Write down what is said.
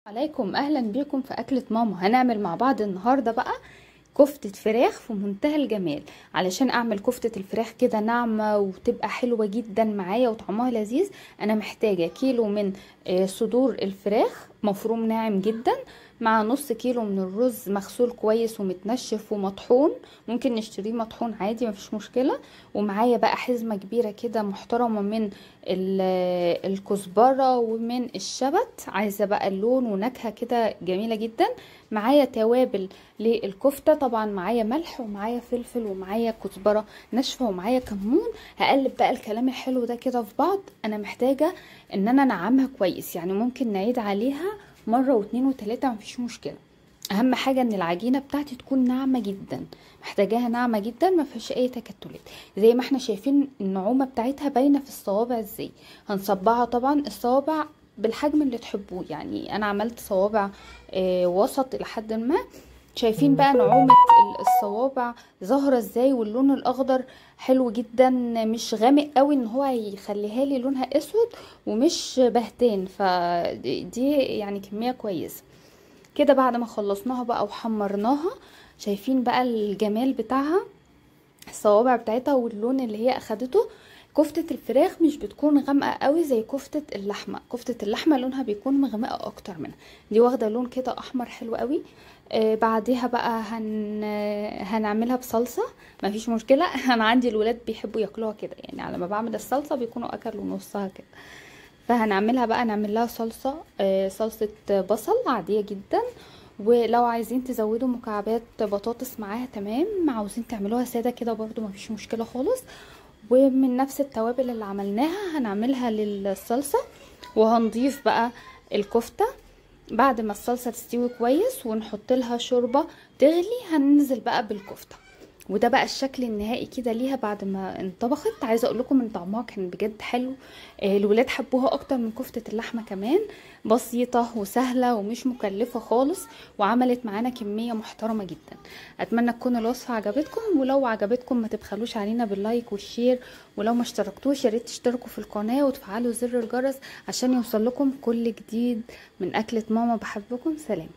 عليكم، اهلا بيكم في اكلة ماما. هنعمل مع بعض النهاردة بقى كفتة فراخ في منتهى الجمال. علشان اعمل كفتة الفراخ كده ناعمة وتبقى حلوة جدا معايا وطعمها لذيذ، انا محتاجة كيلو من صدور الفراخ مفروم ناعم جدا، مع نص كيلو من الرز مغسول كويس ومتنشف ومطحون، ممكن نشتريه مطحون عادي مفيش مشكلة. ومعايا بقى حزمة كبيرة كده محترمة من الكزبرة ومن الشبت، عايزة بقى اللون ونكهة كده جميلة جدا. معايا توابل للكفتة، طبعا معايا ملح ومعايا فلفل ومعايا كزبرة ناشفة ومعايا كمون. هقلب بقى الكلام الحلو ده كده في بعض. انا محتاجة ان انا انعمها كويس، يعني ممكن نعيد عليها مرة واتنين وتلاتة مفيش مشكلة. اهم حاجة ان العجينة بتاعتي تكون ناعمة جدا، محتاجاها ناعمة جدا ما فيش اي تكتلات. زي ما احنا شايفين النعومة بتاعتها باينة في الصوابع ازاي. هنصبعها طبعا الصوابع بالحجم اللي تحبوه، يعني انا عملت صوابع وسط لحد ما. شايفين بقى نعومة الصوابع ظاهرة ازاي، واللون الاخضر حلو جدا، مش غامق قوي ان هو يخليها لي لونها اسود، ومش بهتان، فدي يعني كمية كويسة كده. بعد ما خلصناها بقى وحمرناها، شايفين بقى الجمال بتاعها، الصوابع بتاعتها واللون اللي هي اخدته. كفتة الفراخ مش بتكون غامقة قوي زي كفتة اللحمة، كفتة اللحمة لونها بيكون مغمقة اكتر منها، دي واخدة لون كده احمر حلو قوي. بعديها بقى هنعملها بصلصة مفيش مشكلة. انا عندي الولاد بيحبوا ياكلوها كده، يعني على ما بعمل الصلصة بيكونوا اكلوا نصها كده. فهنعملها بقى، نعمل لها صلصة، صلصة بصل عادية جدا. ولو عايزين تزودوا مكعبات بطاطس معاها تمام، عاوزين تعملوها سادة كده برضو مفيش مشكلة خالص. ومن نفس التوابل اللي عملناها هنعملها للصلصة. وهنضيف بقى الكفتة بعد ما الصلصة تستوي كويس ونحط لها شوربة تغلي، هننزل بقى بالكفتة. وده بقى الشكل النهائي كده ليها بعد ما انطبخت. عايزه اقول لكم ان طعمها كان بجد حلو، الولاد حبوها اكتر من كفتة اللحمة كمان. بسيطة وسهلة ومش مكلفة خالص، وعملت معانا كمية محترمة جدا. اتمنى تكون الوصفة عجبتكم، ولو عجبتكم ما تبخلوش علينا باللايك والشير، ولو ما اشتركتوش يا ريت تشتركوا في القناة وتفعلوا زر الجرس عشان يوصل لكم كل جديد من اكلة ماما. بحبكم، سلام.